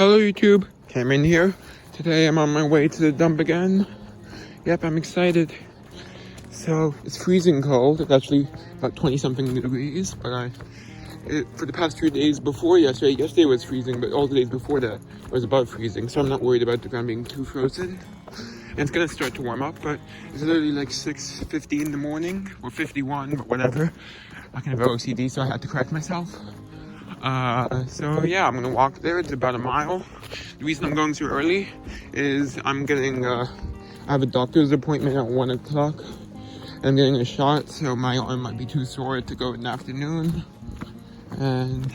Hello YouTube, Cameron here. Today I'm on my way to the dump again. Yep, I'm excited. So it's freezing cold. It's actually about 20 something degrees, but for the past 2 days before yesterday was freezing, but all the days before that was above freezing, so I'm not worried about the ground being too frozen. And it's gonna start to warm up, but it's literally like 6:50 in the morning, or 51, but whatever. I can have OCD, so I had to correct myself. So yeah, I'm gonna walk there. It's about a mile. The reason I'm going so early is I'm getting, I have a doctor's appointment at 1 o'clock. I'm getting a shot, so my arm might be too sore to go in the afternoon. And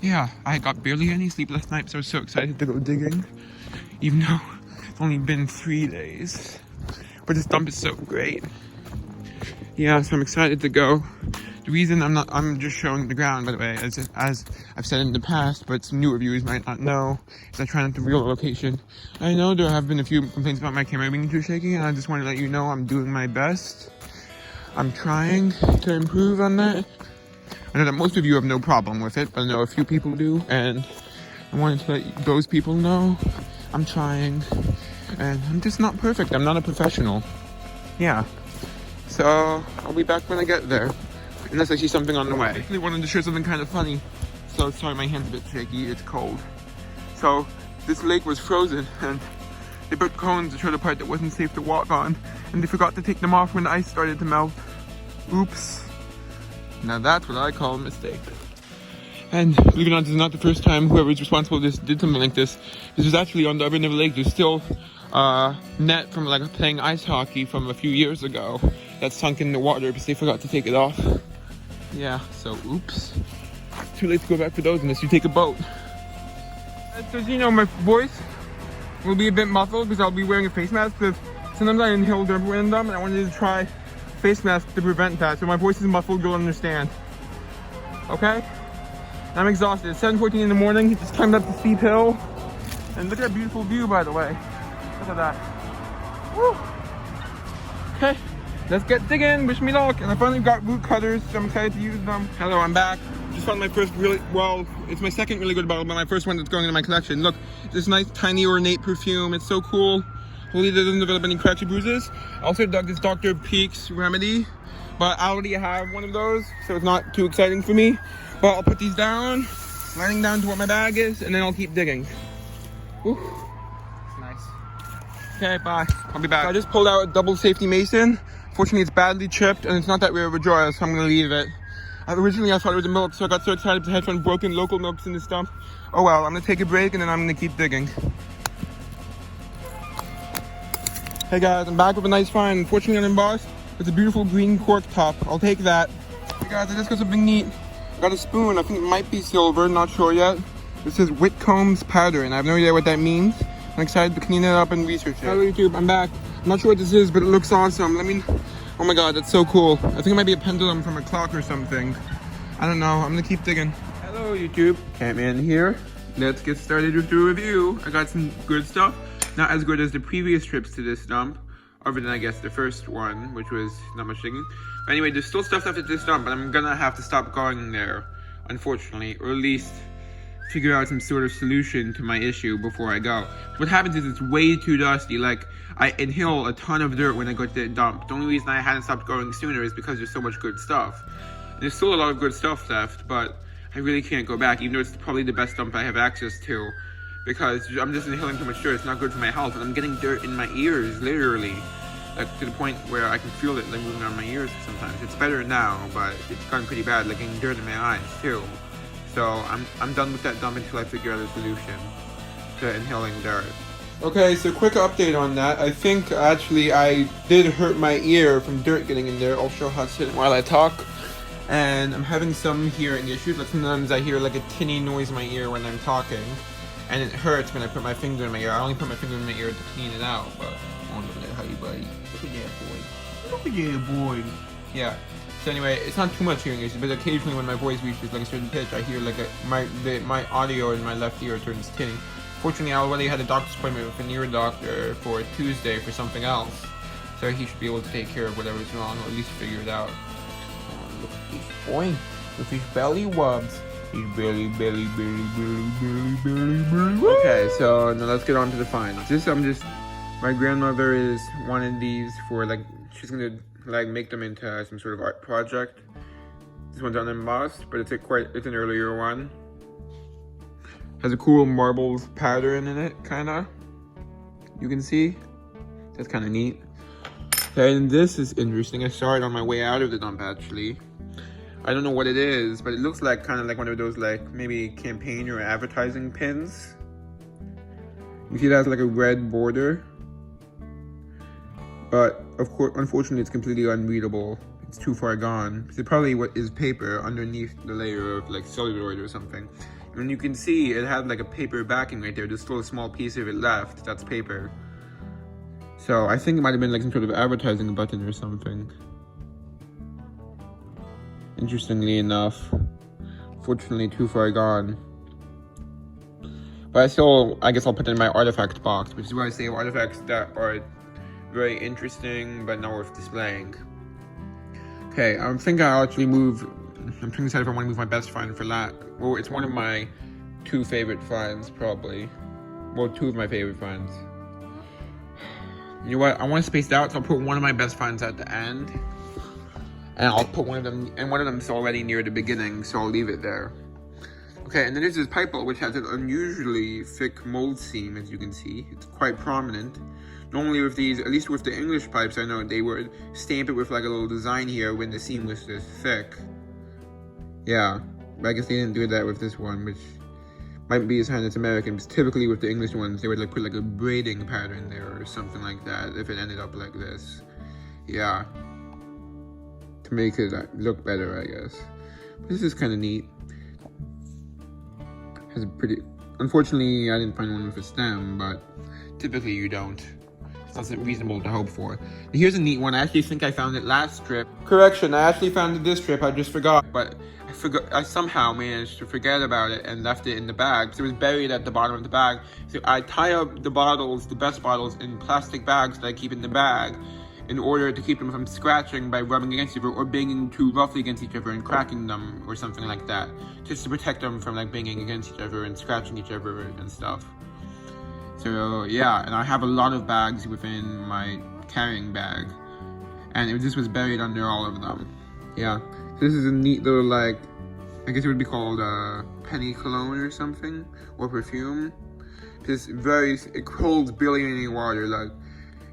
yeah, I got barely any sleep last night, so I was so excited to go digging, even though it's only been 3 days. But this dump is so great. Yeah, so I'm excited to go. The reason I'm just showing the ground, by the way, as I've said in the past, but some newer viewers might not know, is I try not to reveal the location. I know there have been a few complaints about my camera being too shaky, and I just want to let you know I'm doing my best. I'm trying to improve on that. I know that most of you have no problem with it, but I know a few people do, and I wanted to let those people know I'm trying, and I'm just not perfect. I'm not a professional. Yeah. So I'll be back when I get there. Unless I see something on the way. I actually wanted to share something kind of funny. So sorry, my hand's a bit shaky, it's cold. So this lake was frozen and they put cones to show the part that wasn't safe to walk on. And they forgot to take them off when the ice started to melt. Oops. Now that's what I call a mistake. And believe it or not, this is not the first time whoever's responsible for this did something like this. This was actually on the other end of the lake. There's still net from like playing ice hockey from a few years ago that sunk in the water because they forgot to take it off. Yeah, so oops. Too late to go back for those unless you take a boat. So you know, my voice will be a bit muffled because I'll be wearing a face mask, because sometimes I inhale dirt in them, and I wanted to try face mask to prevent that. So my voice is muffled, you'll understand. Okay? I'm exhausted. It's 7:14 in the morning. Just climbed up the steep hill. And look at that beautiful view, by the way. Look at that. Woo! Okay. Let's get digging, wish me luck. And I finally got root cutters, so I'm excited to use them. Hello, I'm back. Just found my first it's my second really good bottle, but my first one that's going into my collection. Look, this nice tiny Ornate perfume. It's so cool. Hopefully it doesn't develop any cracks or bruises. I also dug this Dr. Peak's remedy, but I already have one of those, so it's not too exciting for me. But I'll put these down, sliding down to what my bag is, and then I'll keep digging. Whew. It's nice. Okay, bye. I'll be back. I just pulled out a double safety mason. Fortunately, it's badly chipped, and it's not that rare of a drawer, so I'm gonna leave it. Originally, I thought it was a milk, so I got so excited to have some broken local milks in this dump. Oh well, I'm gonna take a break, and then I'm gonna keep digging. Hey guys, I'm back with a nice find. Unfortunately, unembossed. It's a beautiful green cork top. I'll take that. Hey guys, I just got something neat. I got a spoon. I think it might be silver, not sure yet. This says Whitcomb's pattern. I have no idea what that means. I'm excited to clean it up and research it. Hello YouTube, I'm back. I'm not sure what this is, but it looks awesome. Oh my god, that's so cool. I think it might be a pendulum from a clock or something. I don't know, I'm gonna keep digging. Hello YouTube, Cameron here. Let's get started with the review. I got some good stuff. Not as good as the previous trips to this dump, other than I guess the first one, which was not much digging. But anyway, there's still stuff left at this dump, but I'm gonna have to stop going there, unfortunately, or at least figure out some sort of solution to my issue before I go. What happens is it's way too dusty. Like, I inhale a ton of dirt when I go to the dump. The only reason I hadn't stopped going sooner is because there's so much good stuff. There's still a lot of good stuff left, but I really can't go back, even though it's probably the best dump I have access to, because I'm just inhaling too much dirt. It's not good for my health, and I'm getting dirt in my ears, literally. Like, to the point where I can feel it like moving around my ears sometimes. It's better now, but it's gotten pretty bad, like getting dirt in my eyes too. So I'm done with that dump until I figure out a solution to inhaling dirt. Okay, so quick update on that. I think actually I did hurt my ear from dirt getting in there. I'll show how it's hitting while I talk. And I'm having some hearing issues. Like sometimes I hear like a tinny noise in my ear when I'm talking. And it hurts when I put my finger in my ear. I only put my finger in my ear to clean it out, but I want to look at how you buddy. Look at that boy. Look at that boy. Yeah. So anyway, it's not too much hearing issues, but occasionally when my voice reaches like a certain pitch, I hear like my audio in my left ear turns tinny. Fortunately, I already had a doctor's appointment with an ear doctor for Tuesday for something else, so he should be able to take care of whatever's wrong, or at least figure it out. Look at this boy with his belly wubs. He's barely. Okay, so now let's get on to the finds. My grandmother is wanted these for like, she's gonna like make them into some sort of art project. This one's unembossed, but it's an earlier one. Has a cool marbles pattern in it, kinda. You can see, that's kind of neat. Okay, and this is interesting. I saw it on my way out of the dump actually. I don't know what it is, but it looks like kind of like one of those like maybe campaign or advertising pins. You see it has like a red border, but of course, unfortunately, it's completely unreadable. It's too far gone. So probably what is paper underneath the layer of like celluloid or something. And you can see it had like a paper backing right there. There's still a small piece of it left. That's paper. So I think it might have been like some sort of advertising button or something. Interestingly enough, fortunately too far gone. But I guess I'll put it in my artifact box, which is where I save artifacts that are very interesting but not worth displaying. Okay, I think I'll actually I'm trying to decide if I want to move my best find for that. Well, it's one of my 2 favorite finds, probably. Well, 2 of my favorite finds. You know what? I want to space it out, so I'll put one of my best finds at the end. And I'll put one of them's already near the beginning, so I'll leave it there. Okay, and then there's this pipe bowl, which has an unusually thick mold seam, as you can see. It's quite prominent. Normally with these, at least with the English pipes, I know they would stamp it with like a little design here when the seam was this thick. Yeah, but I guess they didn't do that with this one, which might be a sign it's American, because typically with the English ones, they would like put like a braiding pattern there or something like that, if it ended up like this. Yeah. To make it look better, I guess. But this is kind of neat. Has a pretty... Unfortunately, I didn't find one with a stem, but typically you don't. It's not reasonable to hope for. Here's a neat one. I actually think I found it last trip. Correction, I actually found it this trip. I just forgot. But I somehow managed to forget about it and left it in the bag. So it was buried at the bottom of the bag. So I tie up the bottles, the best bottles, in plastic bags that I keep in the bag, in order to keep them from scratching by rubbing against each other or banging too roughly against each other and cracking them or something like that. Just to protect them from like banging against each other and scratching each other and stuff. So yeah, and I have a lot of bags within my carrying bag. And this was buried under all of them. Yeah, so this is a neat little like, I guess it would be called a penny cologne or something, or perfume. It holds barely any water, like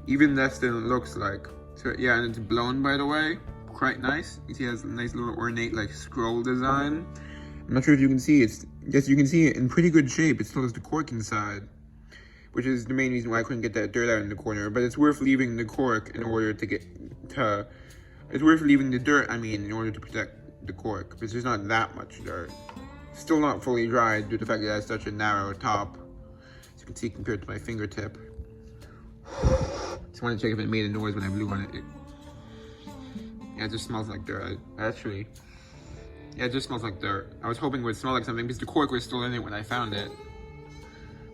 even less than it looks like. So yeah, and it's blown, by the way, quite nice. You see it has a nice little ornate like scroll design. I'm not sure if you can see it. Yes, you can see it in pretty good shape. It still has the cork inside, which is the main reason why I couldn't get that dirt out in the corner. But it's worth leaving the cork in order to it's worth leaving the dirt, in order to protect the cork, because there's not that much dirt. It's still not fully dried due to the fact that it has such a narrow top, as you can see compared to my fingertip. Just want to check if it made a noise when I blew on it. Yeah, it just smells like dirt. Yeah, it just smells like dirt. I was hoping it would smell like something because the cork was still in it when I found it,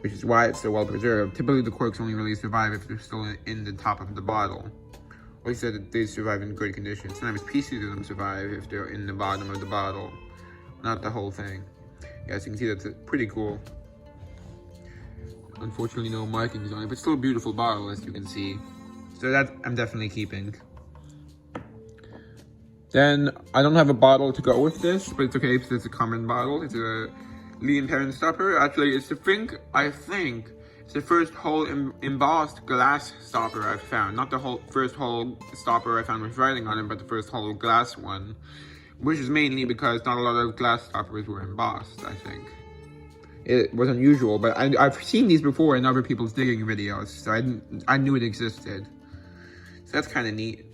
which is why it's so well preserved. Typically, the corks only really survive if they're still in the top of the bottle. Or he said that they survive in good condition. Sometimes pieces of them survive if they're in the bottom of the bottle, not the whole thing. Yeah, so you can see that's pretty cool. Unfortunately, no markings on it, but still a beautiful bottle, as you can see. So that I'm definitely keeping. Then I don't have a bottle to go with this, but it's okay because it's a common bottle. It's a Lee & Perrin stopper. Actually, I think it's the first whole embossed glass stopper I've found. Not the first whole stopper I found with writing on it, but the first whole glass one. Which is mainly because not a lot of glass stoppers were embossed, I think. It was unusual, but I've seen these before in other people's digging videos, so I knew it existed. So that's kind of neat.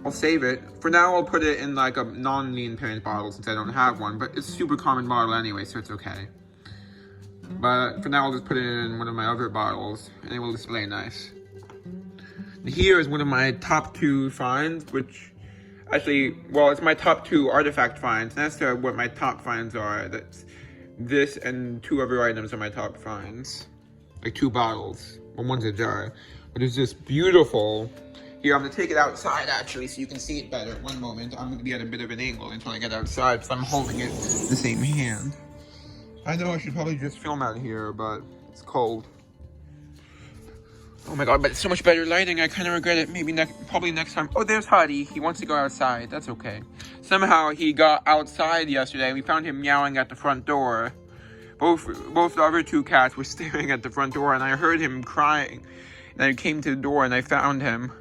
I'll save it. For now, I'll put it in like a non-Lee & Perrin bottle since I don't have one, but it's a super common bottle anyway, so it's okay. But for now, I'll just put it in one of my other bottles, and it will display nice. And here is one of my top 2 finds, which actually, well, it's my top 2 artifact finds, and that's what my top finds are. That's this and 2 other items are my top finds. Like 2 bottles. Well, one's a jar. But it's just beautiful. Here, I'm going to take it outside, actually, so you can see it better. One moment. I'm going to be at a bit of an angle until I get outside, because I'm holding it in the same hand. I know I should probably just film out here, but it's cold. Oh my god, but it's so much better lighting. I kind of regret it. Maybe probably next time. Oh, there's Huddy. He wants to go outside. That's okay. Somehow he got outside yesterday. We found him meowing at the front door. Both the other two cats were staring at the front door, and I heard him crying. And I came to the door and I found him.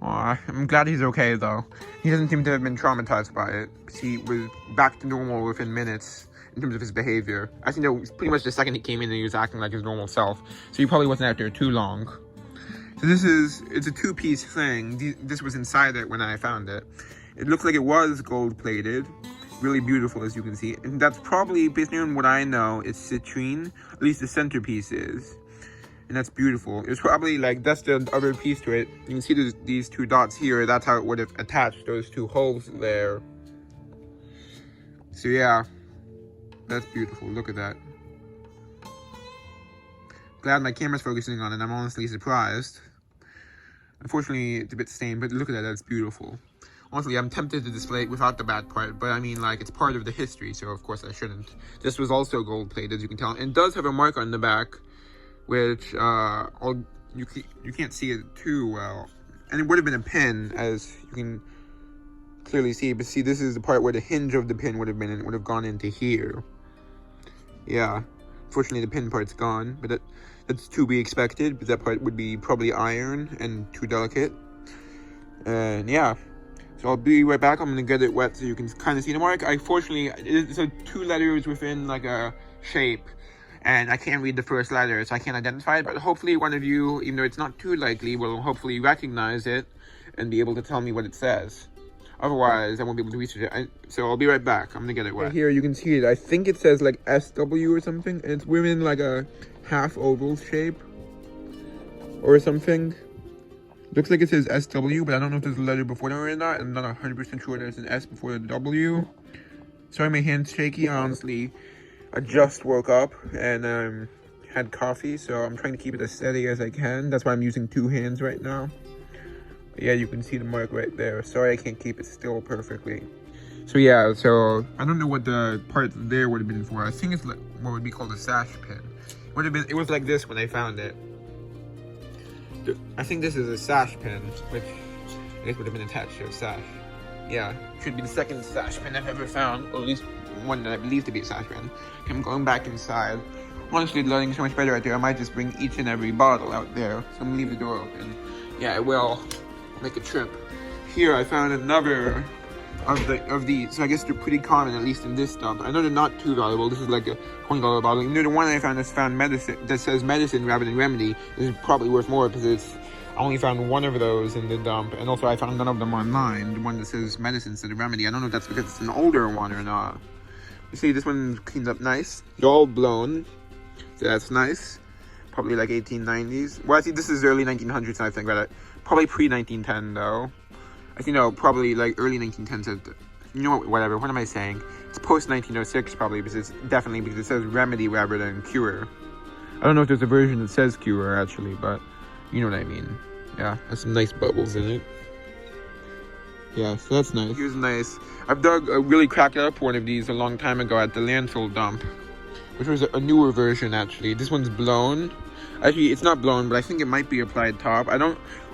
Aw, I'm glad he's okay though. He doesn't seem to have been traumatized by it. He was back to normal within minutes. In terms of his behavior, I think that was pretty much the second he came in and he was acting like his normal self. So he probably wasn't out there too long. So it's a two-piece thing. This was inside it when I found it. It looks like it was gold-plated. Really beautiful, as you can see. And that's probably, based on what I know, it's citrine. At least the centerpiece is. And that's beautiful. It's probably like, that's the other piece to it. You can see these two dots here. That's how it would have attached those two holes there. So yeah. That's beautiful. Look at that. Glad my camera's focusing on it. I'm honestly surprised. Unfortunately, it's a bit stained, but look at that. That's beautiful. Honestly, I'm tempted to display it without the bad part, but I mean, like, it's part of the history, so of course I shouldn't. This was also gold plated, as you can tell. And it does have a mark on the back, which you can't see it too well. And it would have been a pin, as you can clearly see. But see, this is the part where the hinge of the pin would have been, and it would have gone into here. Yeah, fortunately the pin part's gone, but that's to be expected, because that part would be probably iron and too delicate. And yeah, so I'll be right back. I'm gonna get it wet so you can kind of see the mark. Fortunately, it's two letters within like a shape, and I can't read the first letter, so I can't identify it, but hopefully one of you, even though it's not too likely, will hopefully recognize it and be able to tell me what it says. Otherwise, I won't be able to research it. So I'll be right back. I'm gonna get it wet. Right here, you can see it. I think it says like SW or something, and it's within like a half oval shape or something. Looks like it says SW, but I don't know if there's a letter before there or not. I'm not 100% sure there's an S before the W. Sorry, my hand's shaky. Honestly, I just woke up and had coffee, so I'm trying to keep it as steady as I can. That's why I'm using two hands right now. Yeah, you can see the mark right there. Sorry I can't keep it still perfectly. So yeah, so I don't know what the part there would have been for. I think it's like what would be called a sash pin. It was like this when I found it. I think this is a sash pin, which I guess would have been attached to a sash. Yeah, should be the second sash pin I've ever found, or at least one that I believe to be a sash pin. I'm going back inside. Honestly, the lighting's so much better right there. I might just bring each and every bottle out there. So I'm gonna leave the door open. Yeah, I will. Make a trip. Here I found another of these. So I guess they're pretty common, at least in this dump. I know they're not too valuable. This is like a $20 bottle. You know, the one I found medicine that says medicine rather than remedy is probably worth more because I only found one of those in the dump, and also I found none of them online. The one that says medicine instead of remedy. I don't know if that's because it's an older one or not. You see, this one cleans up nice. They're all blown, so that's nice. Probably like 1890s. Well, I think this is early 1900s, I think, but probably pre-1910, though. I think, no, probably like early 1910s. You know what, whatever. What am I saying? It's post-1906, probably, because it says remedy rather than cure. I don't know if there's a version that says cure, actually, but you know what I mean. Yeah, has some nice bubbles in it. Yeah, so that's nice. Here's nice. I've really cracked up one of these a long time ago at the landfill dump, which was a newer version, actually. This one's blown. Actually, it's not blown, but I think it might be applied top.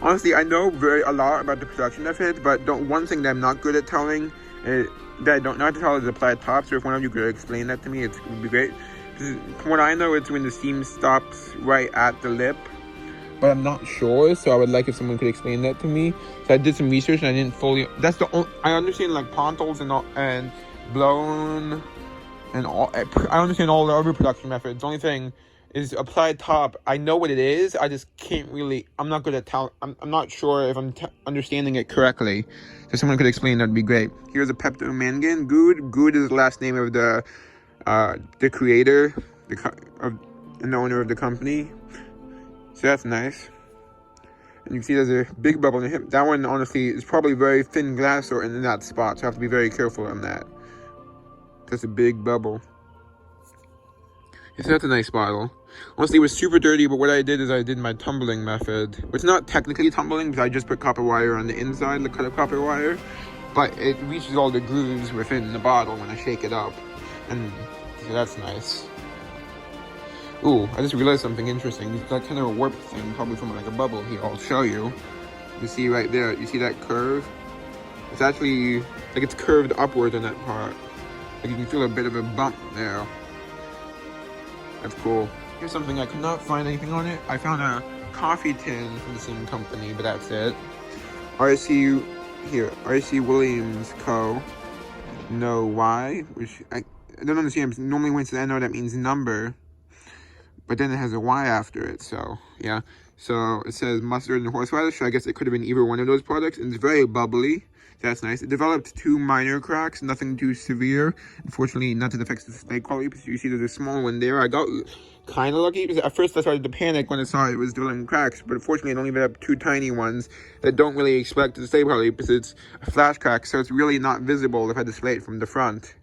Honestly, I know a lot about the production method, but one thing that I'm not good at telling, that I don't know how to tell is applied top. So if one of you could explain that to me, it would be great. From what I know, it's when the steam stops right at the lip, but I'm not sure, so I would like if someone could explain that to me. So I did some research and I didn't fully, I understand like pontals and blown and all, I understand all the other production methods. The only thing is applied top. I know what it is, I just can't really, I'm not good at I'm not sure if I'm understanding it correctly. So if someone could explain, that'd be great. Here's a peptomangan. Good is the last name of the creator, and the owner of the company. So that's nice. And you can see there's a big bubble in the hip. That one, honestly, is probably very thin glass or in that spot, so I have to be very careful on that. That's a big bubble. So that's a nice bottle. Honestly, it was super dirty, but what I did is I did my tumbling method. It's not technically tumbling, because I just put copper wire on the inside, the cut of copper wire. But it reaches all the grooves within the bottle when I shake it up. And So that's nice. Ooh, I just realized something interesting. It's got kind of a warp thing, probably from like a bubble here. I'll show you. You see right there, you see that curve? It's actually, like it's curved upward in that part. Like you can feel a bit of a bump there. That's cool. Here's something, I could not find anything on it. I found a coffee tin from the same company, but that's it. RC Williams Co. No Y, which I don't understand. Normally when it's an N-O, that means number. But then it has a Y after it, so yeah. So it says mustard and horseradish, so I guess it could have been either one of those products. And it's very bubbly. That's nice. It developed 2 minor cracks, nothing too severe. Unfortunately, not to affect the display quality, because you see there's a small one there. I got kind of lucky, because at first I started to panic when I saw it was developing cracks, but unfortunately it only developed 2 tiny ones that don't really expect to display quality, because it's a flash crack, so it's really not visible if I display it from the front.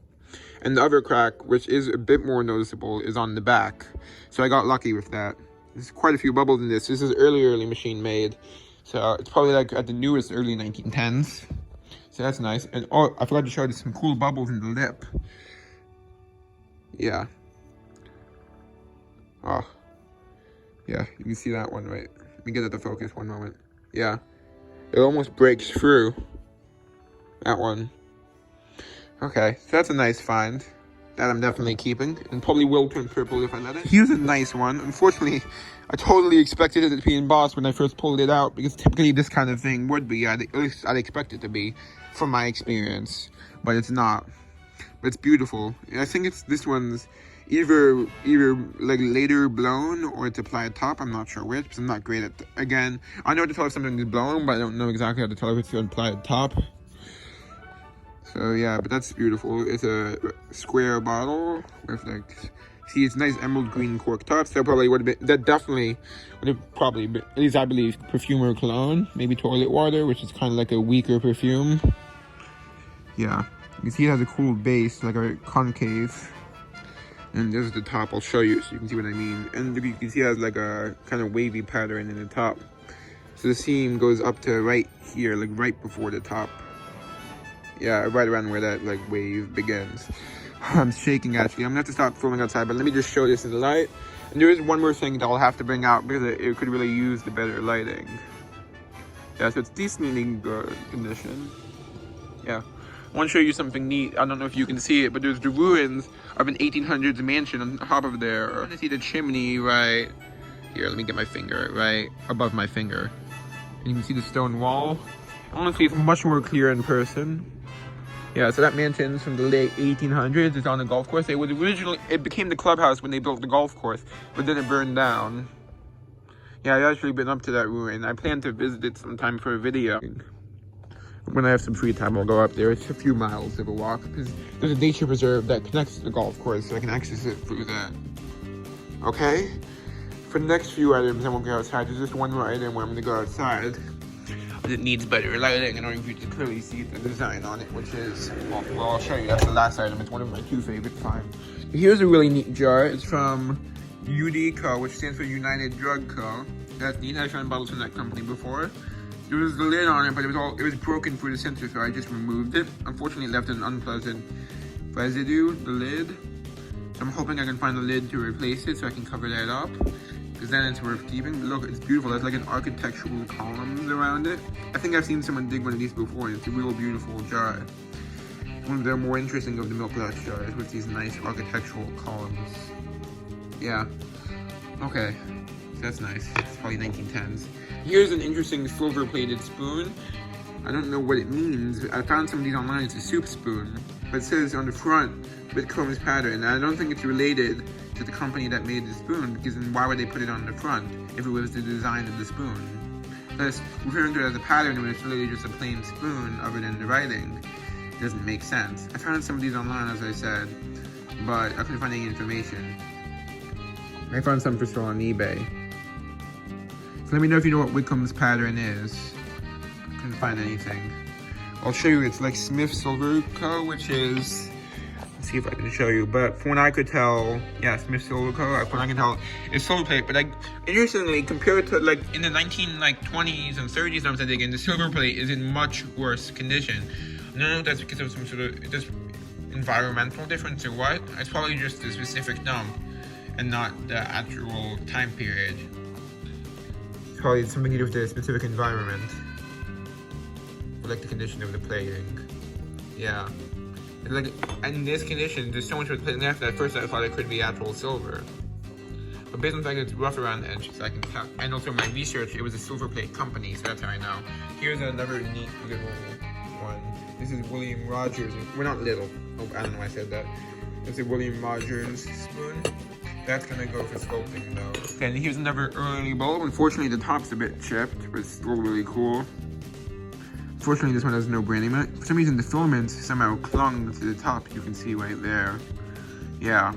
And the other crack, which is a bit more noticeable, is on the back. So I got lucky with that. There's quite a few bubbles in this. This is early machine made. So it's probably like at the newest early 1910s. So that's nice. And oh, I forgot to show you some cool bubbles in the lip. Yeah. Oh. Yeah, you can see that one, right? Let me get at the focus one moment. Yeah. It almost breaks through. That one. Okay, so that's a nice find. That I'm definitely keeping. And probably will turn purple if I let it. Here's a nice one. Unfortunately, I totally expected it to be embossed when I first pulled it out, because typically this kind of thing would be. At least I'd expect it to be, from my experience. But it's not. But it's beautiful. And I think this one's either like later blown or it's applied top. I'm not sure which, because I'm not great at again. I know to tell if something is blown, but I don't know exactly how to tell if it's applied top. So yeah, but that's beautiful. It's a square bottle with like, see, it's nice emerald green cork tops. That probably would have been, that definitely would have probably been, at least I believe, perfume or cologne. Maybe toilet water, which is kind of like a weaker perfume. Yeah, you can see it has a cool base, like a concave. And this is the top, I'll show you so you can see what I mean. And you can see it has like a kind of wavy pattern in the top. So the seam goes up to right here, like right before the top. Yeah, right around where that like wave begins. I'm shaking actually. I'm gonna have to stop filming outside, but let me just show this in the light. And there is one more thing that I'll have to bring out, because it could really use the better lighting. Yeah, so it's decently good condition. Yeah. I want to show you something neat. I don't know if you can see it, but there's the ruins of an 1800s mansion on top of there. I want to see the chimney right here. Let me get my finger right above my finger. And you can see the stone wall. Honestly, it's much more clear in person. Yeah, so that mansion's from the late 1800s. It's on the golf course. It became the clubhouse when they built the golf course, but then it burned down. Yeah, I've actually been up to that ruin. I plan to visit it sometime for a video. When I have some free time, I'll go up there. It's a few miles of a walk, because there's a nature preserve that connects to the golf course, so I can access it through that. Okay? For the next few items, I won't go outside. There's just one more item where I'm gonna go outside. It needs better lighting in order for you to clearly see the design on it, which is, well, I'll show you. That's the last item. It's one of my 2 favorite finds. Here's a really neat jar. It's from UD Co., which stands for United Drug Co. That's neat. I've found bottles from that company before. There was the lid on it, but it was broken through the center, so I just removed it. Unfortunately, it left an unpleasant residue, the lid. So I'm hoping I can find the lid to replace it so I can cover that up, because then it's worth keeping. Look, it's beautiful. There's like an architectural columns around it. I think I've seen someone dig one of these before, and it's a real beautiful jar. One of the more interesting of the milk glass jars with these nice architectural columns. Yeah. Okay. So that's nice. It's probably 1910s. Here's an interesting silver-plated spoon. I don't know what it means. I found some of these online. It's a soup spoon. But it says on the front, Whitcomb's pattern. And I don't think it's related to the company that made the spoon, because then why would they put it on the front if it was the design of the spoon? Plus, referring to it as a pattern when it's literally just a plain spoon other than the writing doesn't make sense. I found some of these online, as I said, but I couldn't find any information. I found some for sale on eBay. So let me know if you know what Whitcomb's pattern is. I couldn't find anything. I'll show you. It's like Smith Silver Co., which is, let's see if I can show you, but from what I could tell, yeah, Smith Silver Co., from what I can tell, it's silver plate. But interestingly, compared to like in the 20s and 30s, I'm saying, the silver plate is in much worse condition. I don't know if that's because of some sort of, environmental difference or what. It's probably just the specific dump and not the actual time period. It's probably something to do with the specific environment. Or like the condition of the plating. Yeah. Like, in this condition, there's so much of the plating left that at first I thought it could be actual silver. But based on the fact that it's rough around the edges, I can tell. And also my research, it was a silver plate company, so that's how I know. Here's another neat little one. This is William Rogers. We're not little. Oh, I don't know why I said that. It's a William Rogers spoon. That's gonna go for sculpting though. Okay, and here's another early bulb. Unfortunately, the top's a bit chipped, but it's still really cool. Unfortunately, this one has no branding on it. For some reason, the filaments somehow clung to the top. You can see right there. Yeah.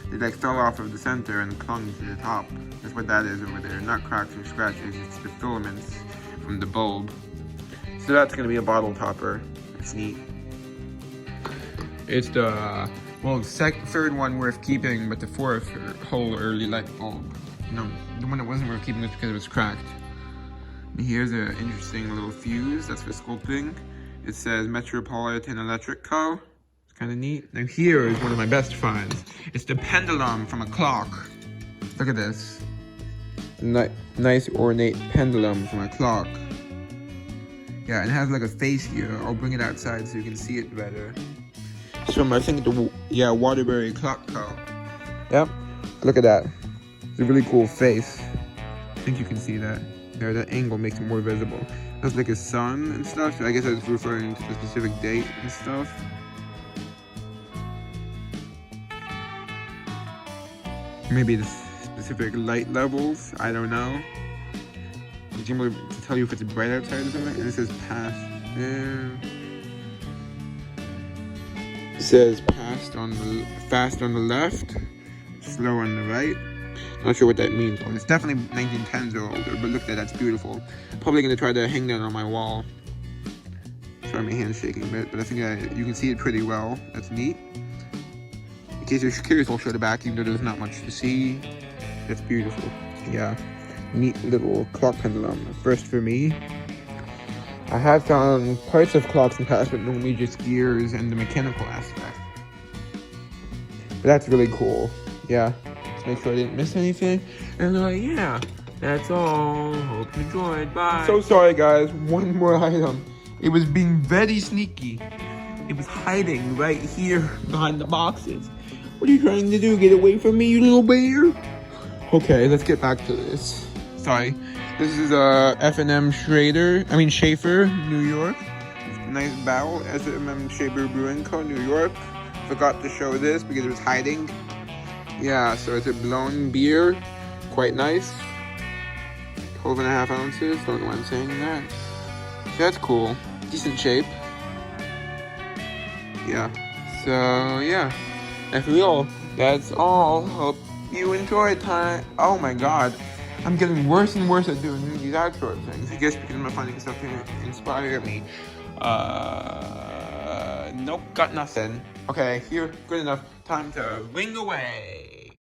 They like fell off of the center and clung to the top. That's what that is over there. Not cracks or scratches, it's the filaments from the bulb. So that's gonna be a bottle topper. It's neat. It's the, well, third one worth keeping, but the fourth whole early light bulb. No, the one that wasn't worth keeping was because it was cracked. And here's an interesting little fuse, that's for sculpting. It says Metropolitan Electric Co. It's kind of neat. Now here is one of my best finds. It's the pendulum from a clock. Look at this. Nice ornate pendulum from a clock. Yeah, and it has like a face here. I'll bring it outside so you can see it better. It's from, I think, Waterbury Clock Co. Yep, look at that. It's a really cool face. I think you can see that. There, that angle makes it more visible. That's like a sun and stuff, so I guess it's referring to the specific date and stuff. Maybe the specific light levels, I don't know. It's able to tell you if it's bright outside or something. And it says past. It says fast on the left, slow on the right. Not sure what that means. It's definitely 1910s or older, but look at that, that's beautiful. Probably gonna try to hang that on my wall. Sorry, my hand's shaking a bit, but I think you can see it pretty well. That's neat. In case you're curious, I'll show the back, even though there's not much to see. That's beautiful. Yeah, neat little clock pendulum. First for me. I have found parts of clocks in the past, but normally just gears and the mechanical aspect. But that's really cool. Yeah. Make sure I didn't miss anything. And yeah, that's all. Hope you enjoyed. Bye. So sorry, guys. One more item. It was being very sneaky. It was hiding right here behind the boxes. What are you trying to do? Get away from me, you little bear? Okay, let's get back to this. Sorry. This is F&M Schaefer, New York. Nice barrel. S&M Schaefer Brewing Co., New York. Forgot to show this because it was hiding. Yeah, so it's a blown beer, quite nice. 12.5 ounces, don't know why I'm saying that. So that's cool, decent shape. Yeah, so yeah, that's real. That's all. Hope you enjoyed time. Oh my god, I'm getting worse and worse at doing these outro things. I guess because I'm not finding stuff to inspire me. Nope, got nothing. Okay, here, good enough. Time to ring away.